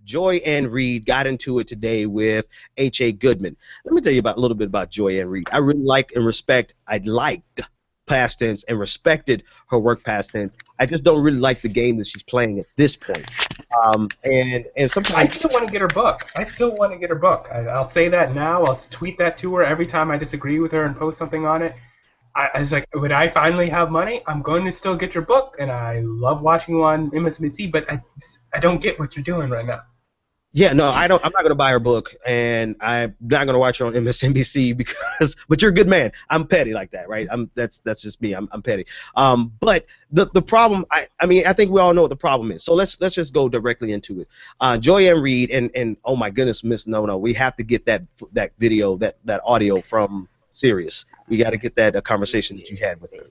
Joy and Reid got into it today with H.A. Goodman. Let me tell you a little bit about Joy and Reid. I really like and respect, I liked past tense and respected her work past tense. I just don't really like the game that she's playing at this point. And I sometimes, still want to get her book. I still want to get her book. I'll say that now. I'll tweet that to her every time I disagree with her and post something on it. I was like, when I finally have money, I'm going to still get your book, and I love watching you on MSNBC, but I don't get what you're doing right now. yeah, no, I don't. I'm not gonna buy her book, and I'm not gonna watch her on MSNBC because. But you're a good man. I'm petty like that, right? That's just me. I'm petty. But the problem, I mean, I think we all know what the problem is. So let's just go directly into it. Joy and Reid, and oh my goodness, Miss No, we have to get that video, that audio from Sirius. We got to get that conversation that you had with her.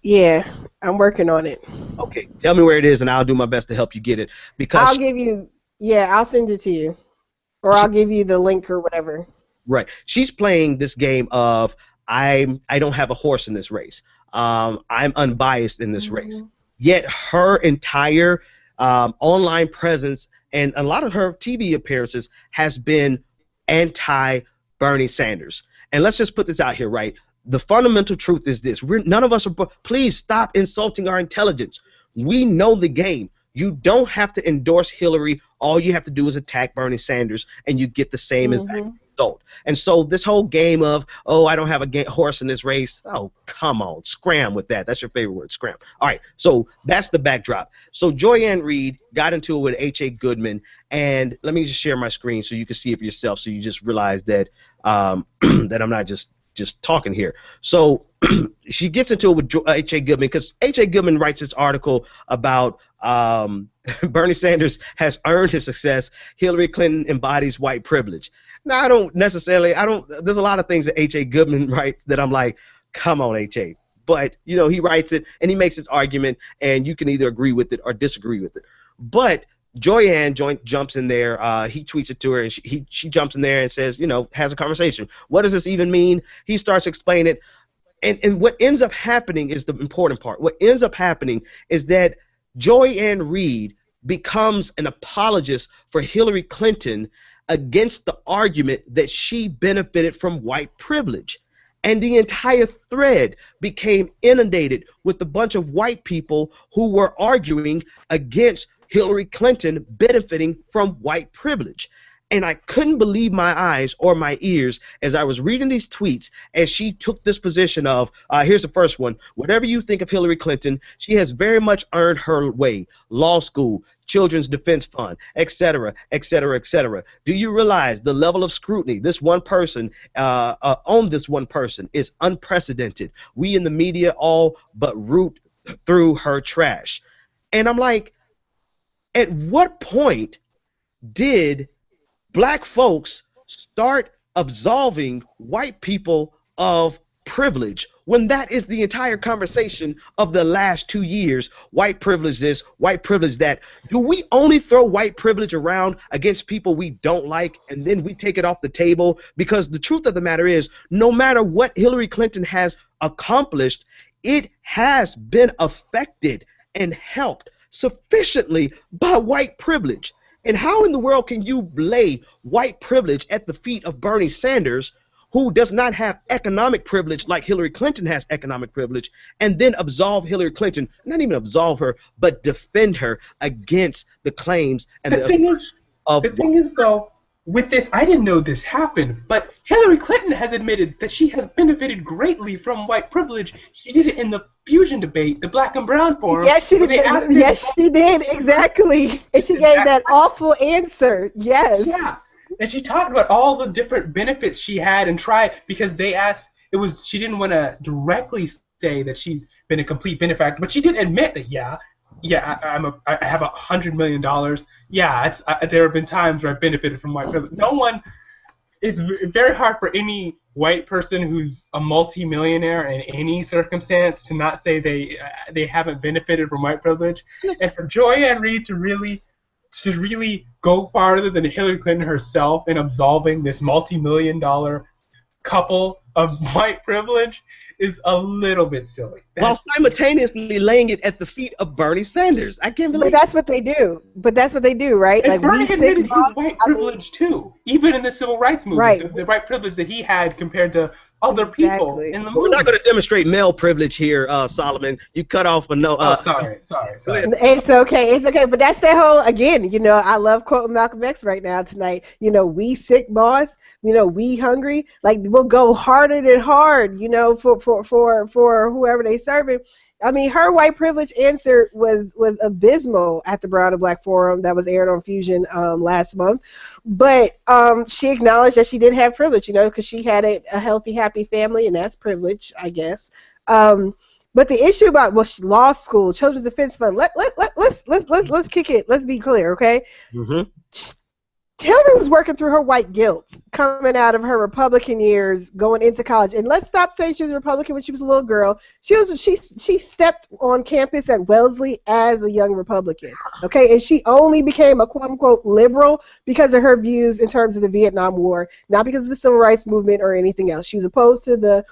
Yeah, I'm working on it. Okay, tell me where it is, and I'll do my best to help you get it. Because I'll give you. Yeah, I'll send it to you, or I'll give you the link or whatever. Right, she's playing this game of I don't have a horse in this race. I'm unbiased in this race. Yet her entire online presence and a lot of her TV appearances has been anti-Bernie Sanders. And let's just put this out here, right? The fundamental truth is this. None of us are. Please stop insulting our intelligence. We know the game. You don't have to endorse Hillary. All you have to do is attack Bernie Sanders, and you get the same exact result. And so this whole game of, oh, I don't have a horse in this race. Oh, come on. Scram with that. That's your favorite word, scram. All right, so that's the backdrop. So Joy Ann Reid got into it with H.A. Goodman, and let me just share my screen so you can see it for yourself, so you just realize that that I'm not just talking here. So she gets into it with H.A. Goodman because H.A. Goodman writes this article about Bernie Sanders has earned his success. Hillary Clinton embodies white privilege. Now, there's a lot of things that H.A. Goodman writes that I'm like, come on, H.A. But, you know, he writes it and he makes his argument, and you can either agree with it or disagree with it. But Joy Ann jumps in there. He tweets it to her, and she jumps in there and says, you know, has a conversation. What does this even mean? He starts explaining it. And what ends up happening is the important part. What ends up happening is that Joy Ann Reid becomes an apologist for Hillary Clinton against the argument that she benefited from white privilege. And the entire thread became inundated with a bunch of white people who were arguing against Hillary Clinton benefiting from white privilege. And I couldn't believe my eyes or my ears as I was reading these tweets as she took this position of, here's the first one, whatever you think of Hillary Clinton, she has very much earned her way, law school, Children's Defense Fund, etc., etc., etc. Do you realize the level of scrutiny this one person, on this one person is unprecedented? We in the media all but root through her trash. And I'm like, at what point did black folks start absolving white people of privilege when that is the entire conversation of the last 2 years? White privilege this, white privilege that. Do we only throw white privilege around against people we don't like and then we take it off the table? Because the truth of the matter is, no matter what Hillary Clinton has accomplished, it has been affected and helped sufficiently by white privilege. And how in the world can you lay white privilege at the feet of Bernie Sanders, who does not have economic privilege like Hillary Clinton has economic privilege, and then absolve Hillary Clinton, not even absolve her, but defend her against the claims and the thing is, though, with this, I didn't know this happened, but Hillary Clinton has admitted that she has benefited greatly from white privilege. She did it in the Fusion debate, the Black and Brown Forum. Yes, she did. Yes, she did. Exactly. And she gave that awful answer. Yes. Yeah. And she talked about all the different benefits she had and tried, because they asked, she didn't want to directly say that she's been a complete benefactor, but she did admit that, I have $100 million. Yeah, there have been times where I've benefited from white privilege. It's very hard for any white person who's a multi-millionaire in any circumstance to not say they haven't benefited from white privilege. And for Joy Ann Reid to really go farther than Hillary Clinton herself in absolving this multi-million-dollar couple of white privilege is a little bit silly. While simultaneously laying it at the feet of Bernie Sanders. I can't believe But that's what they do. But that's what they do, right? And Like Bernie we admitted his sick. white privilege too, even in the civil rights movement, Right. the white privilege that he had compared to other people Exactly. in the But we're movement. not going to demonstrate male privilege here, Solomon. You cut off a no. Oh, sorry. Go ahead. It's okay. But that's that whole, again, I love quoting Malcolm X right now tonight. We sick, boss. We hungry. Like, we'll go harder than hard, for whoever they serving. I mean, her white privilege answer was abysmal at the Brown and Black Forum that was aired on Fusion last month. But she acknowledged that she did have privilege, because she had a healthy, happy family, and that's privilege, I guess. But the issue about law school, Children's Defense Fund, let's kick it. Let's be clear, okay? Mm-hmm. Hillary was working through her white guilt coming out of her Republican years, going into college. And let's stop saying she was a Republican when she was a little girl. She stepped on campus at Wellesley as a young Republican, okay? And she only became a quote-unquote liberal because of her views in terms of the Vietnam War, not because of the Civil Rights Movement or anything else. She was opposed to the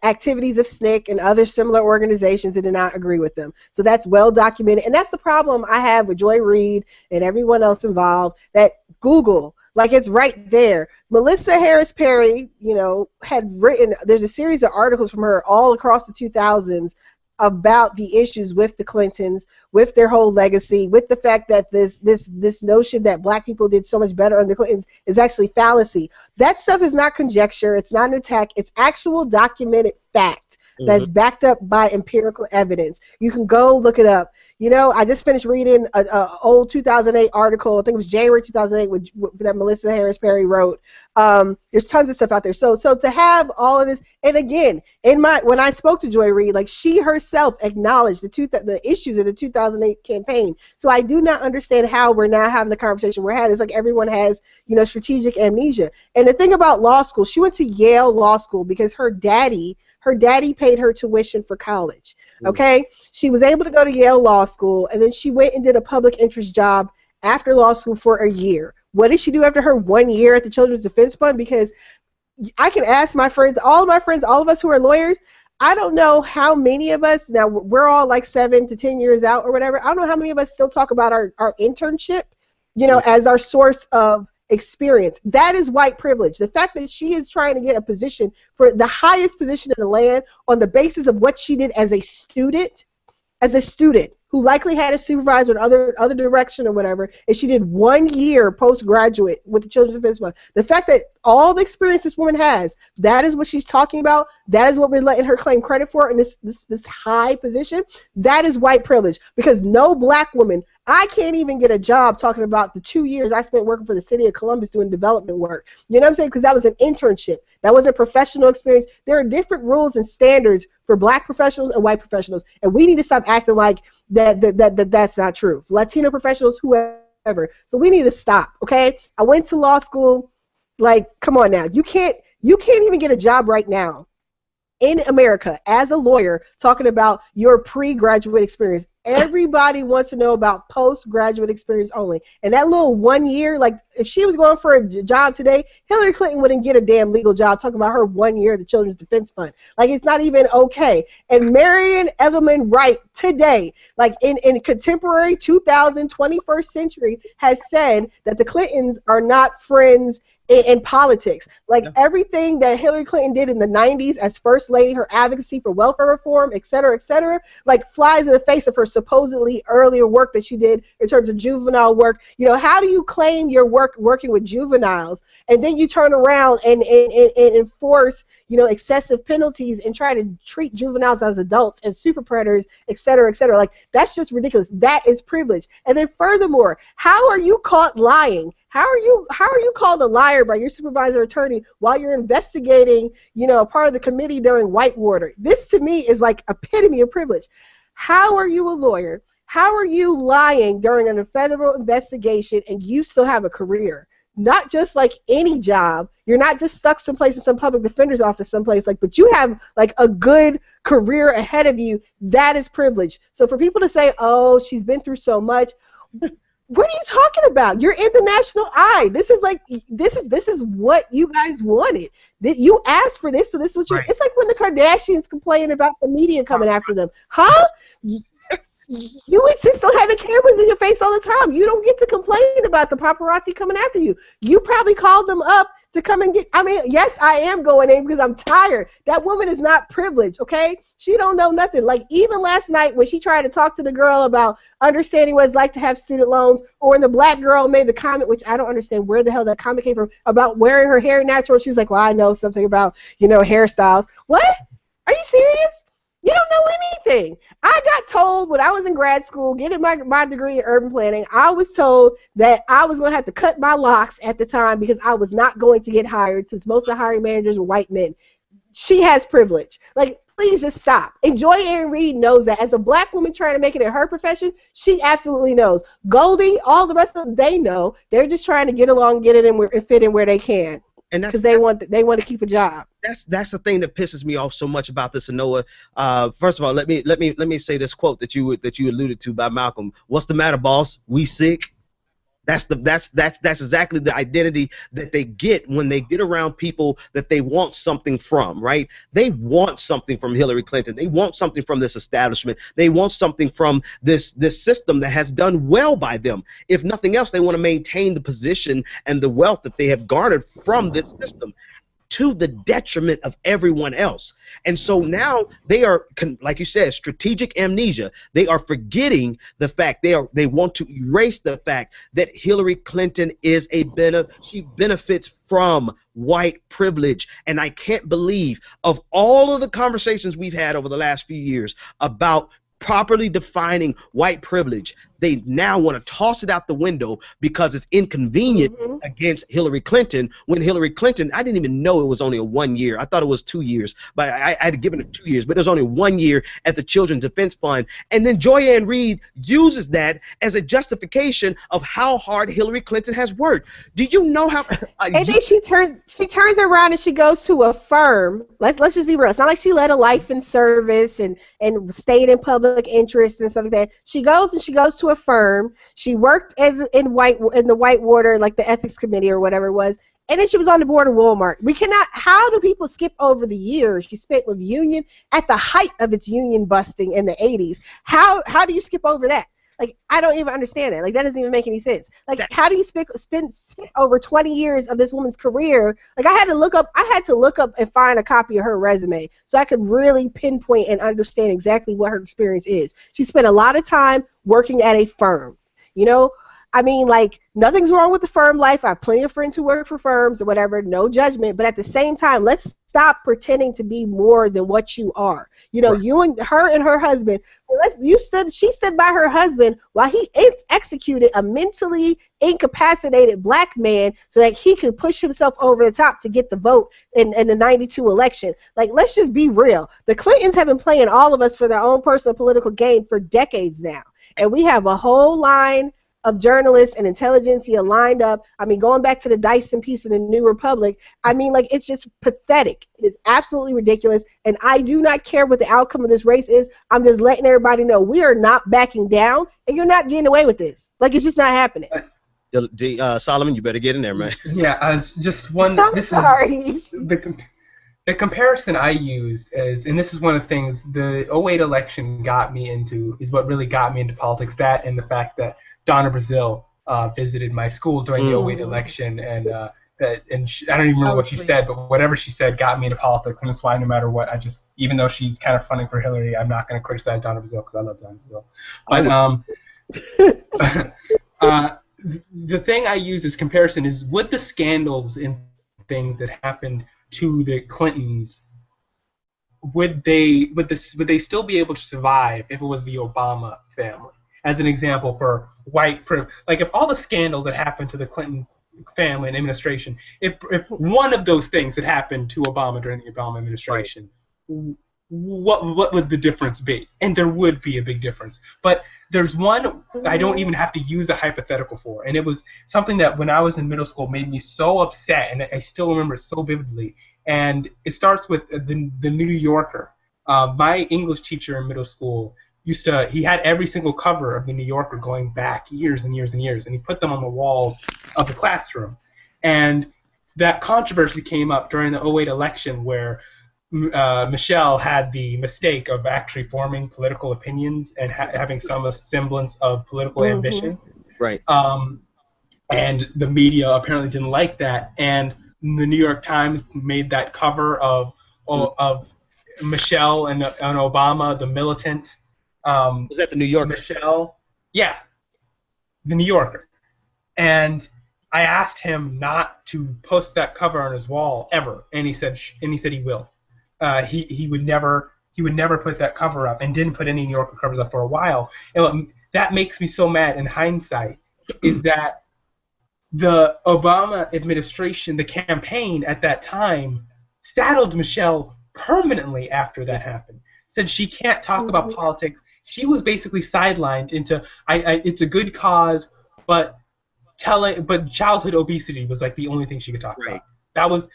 activities of SNCC and other similar organizations and did not agree with them. So that's well documented. And that's the problem I have with Joy Reid and everyone else involved, that Google, like, it's right there. Melissa Harris Perry, had written, there's a series of articles from her all across the 2000s about the issues with the Clintons, with their whole legacy, with the fact that this notion that black people did so much better under the Clintons is actually fallacy. That stuff is not conjecture. It's not an attack. It's actual documented fact that's backed up by empirical evidence. You can go look it up. I just finished reading an old 2008 article. I think it was January 2008 that Melissa Harris Perry wrote. There's tons of stuff out there. So to have all of this, and again, when I spoke to Joy Reid, like, she herself acknowledged the issues in the 2008 campaign. So I do not understand how we're now having the conversation we're having. It's like everyone has, strategic amnesia. And the thing about law school, she went to Yale Law School because her daddy paid her tuition for college. Okay? She was able to go to Yale Law School, and then she went and did a public interest job after law school for a year. What did she do after her 1 year at the Children's Defense Fund? Because I can ask my friends, all of us who are lawyers, I don't know how many of us, now we're all like 7 to 10 years out or whatever, I don't know how many of us still talk about our internship, as our source of experience. That is white privilege. The fact that she is trying to get a position for the highest position in the land on the basis of what she did as a student who likely had a supervisor in other direction or whatever, and she did 1 year postgraduate with the Children's Defense Fund. The fact that all the experience this woman has, that is what she's talking about, that is what we're letting her claim credit for in this high position, that is white privilege. Because no black woman, I can't even get a job talking about the 2 years I spent working for the city of Columbus doing development work. You know what I'm saying? Because that was an internship. That wasn't professional experience. There are different rules and standards for black professionals and white professionals, and we need to stop acting like that's not true. For Latino professionals, whoever. So we need to stop, okay? I went to law school. Like, come on now. You can't even get a job right now in America as a lawyer talking about your pre-graduate experience. Everybody wants to know about postgraduate experience only. And that little 1 year, like, if she was going for a job today, Hillary Clinton wouldn't get a damn legal job talking about her 1 year at the Children's Defense Fund. Like, it's not even okay. And Marion Edelman Wright today, like in contemporary 21st century, has said that the Clintons are not friends in politics. Like, everything that Hillary Clinton did in the 90s as First Lady, her advocacy for welfare reform, et cetera, like, flies in the face of her supposedly earlier work that she did in terms of juvenile work. How do you claim your work working with juveniles and then you turn around and enforce, excessive penalties and try to treat juveniles as adults and super predators, et cetera, et cetera? Like, that's just ridiculous. That is privilege. And then furthermore, how are you caught lying? How are you called a liar by your supervisor attorney while you're investigating, a part of the committee during Whitewater? This to me is like epitome of privilege. How are you a lawyer? How are you lying during a federal investigation and you still have a career? Not just like any job. You're not just stuck someplace in some public defender's office someplace, but you have like a good career ahead of you. That is privilege. So for people to say, oh, she's been through so much, What are you talking about? You're in the national eye. This is like this is what you guys wanted. That you asked for this, so this is what you. Right. It's like when the Kardashians complain about the media coming after them, huh? You insist on having cameras in your face all the time. You don't get to complain about the paparazzi coming after you. You probably called them up to come and get. I mean, yes, I am going in because I'm tired. That woman is not privileged, okay? She don't know nothing. Like, even last night when she tried to talk to the girl about understanding what it's like to have student loans, or when the black girl made the comment, which I don't understand where the hell that comment came from, about wearing her hair natural. She's like, well, I know something about, hairstyles. What? Are you serious? You don't know anything. I got told when I was in grad school, getting my degree in urban planning, I was told that I was going to have to cut my locks at the time because I was not going to get hired, since most of the hiring managers were white men. She has privilege. Like, please just stop. And Joy Ann Reid knows that. As a black woman trying to make it in her profession, she absolutely knows. Goldie, all the rest of them, they know. They're just trying to get along, get it in and fit in where they can. And because they want to keep a job. That's the thing that pisses me off so much about this, Anoa. First of all, let me say this quote that you alluded to by Malcolm. What's the matter, boss? We sick? That's exactly the identity that they get when they get around people that they want something from, right? They want something from Hillary Clinton. They want something from this establishment. They want something from this system that has done well by them. If nothing else, they want to maintain the position and the wealth that they have garnered from this system, to the detriment of everyone else. And so now they are, like you said, strategic amnesia. They are forgetting the fact, they want to erase the fact that Hillary Clinton is she benefits from white privilege. And I can't believe, of all of the conversations we've had over the last few years about properly defining white privilege, they now want to toss it out the window because it's inconvenient against Hillary Clinton, when Hillary Clinton, I didn't even know it was only a 1 year. I thought it was 2 years, but I had given it 2 years, but it was only 1 year at the Children's Defense Fund. And then Joy Ann Reid uses that as a justification of how hard Hillary Clinton has worked. Do you know how? And then she turns around and she goes to a firm. Let's just be real. It's not like she led a life in service and stayed in public interest and stuff like that. She goes to a firm. She worked in the Whitewater, like the ethics committee or whatever it was, and then she was on the board of Walmart. How do people skip over the years she spent with union at the height of its union busting in the 80s? How do you skip over that? Like, I don't even understand that. Like, that doesn't even make any sense. Like, how do you skip over 20 years of this woman's career? Like, I had to look up and find a copy of her resume so I could really pinpoint and understand exactly what her experience is. She spent a lot of time working at a firm. I mean, like, nothing's wrong with the firm life. I have plenty of friends who work for firms or whatever, no judgment. But at the same time, let's stop pretending to be more than what you are. Right. You and her husband, she stood by her husband while he executed a mentally incapacitated black man so that he could push himself over the top to get the vote in the 92 election. Like, let's just be real. The Clintons have been playing all of us for their own personal political gain for decades now. And we have a whole line of journalists and intelligentsia lined up. I mean, going back to the Dyson piece in the New Republic, I mean, like, it's just pathetic. It is absolutely ridiculous, and I do not care what the outcome of this race is. I'm just letting everybody know we are not backing down, and you're not getting away with this. Like, it's just not happening. Solomon, you better get in there, man. Yeah, just one. Sorry. The comparison I use is, and this is one of the things the 2008 election got me into, is what really got me into politics, that and the fact that Donna Brazile visited my school during the 2008 election, and I don't even remember what she said, but whatever she said got me into politics, and that's why no matter what, even though she's kind of funding for Hillary, I'm not going to criticize Donna Brazile because I love Donna Brazile. But the thing I use as comparison is, would the scandals and things that happened to the Clintons, would they still be able to survive if it was the Obama family? As an example, for white privilege, like, if all the scandals that happened to the Clinton family and administration, if one of those things had happened to Obama during the Obama administration, what would the difference be? And there would be a big difference. But there's one I don't even have to use a hypothetical for, and it was something that when I was in middle school made me so upset, and I still remember it so vividly. And it starts with the New Yorker. My English teacher in middle school he had every single cover of the New Yorker going back years and years and years, and he put them on the walls of the classroom. And that controversy came up during the '08 election where Michelle had the mistake of actually forming political opinions and having some semblance of political ambition. Right. And the media apparently didn't like that, and the New York Times made that cover of Michelle and Obama, the militant. Was that the New Yorker? Michelle, yeah, the New Yorker. And I asked him not to post that cover on his wall ever, and he said he will. He would never put that cover up, and didn't put any New Yorker covers up for a while. And that makes me so mad in hindsight is that the Obama administration, the campaign at that time, saddled Michelle permanently after that happened. Said she can't talk about politics. She was basically sidelined into it's a good cause, but childhood obesity was like the only thing she could talk about. That was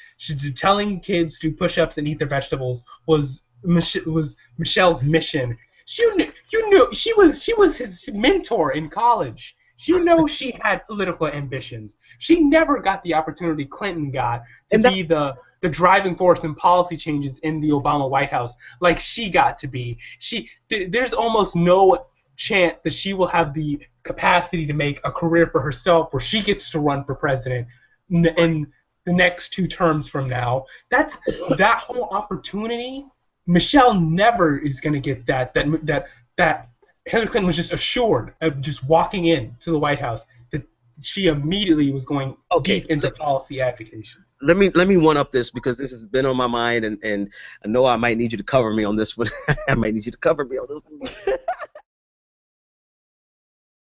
telling kids to do push-ups and eat their vegetables was Michelle's mission. She knew she was his mentor in college. You know she had political ambitions. She never got the opportunity Clinton got to be the driving force in policy changes in the Obama White House like she got to be. There's almost no chance that she will have the capacity to make a career for herself where she gets to run for president in the next 2 terms from now. That whole opportunity, Michelle never is going to get that Hillary Clinton was just assured of just walking in to the White House that she immediately was going deep into policy advocacy. Let me one up this because this has been on my mind, and I know I might need you to cover me on this one. I might need you to cover me on this one.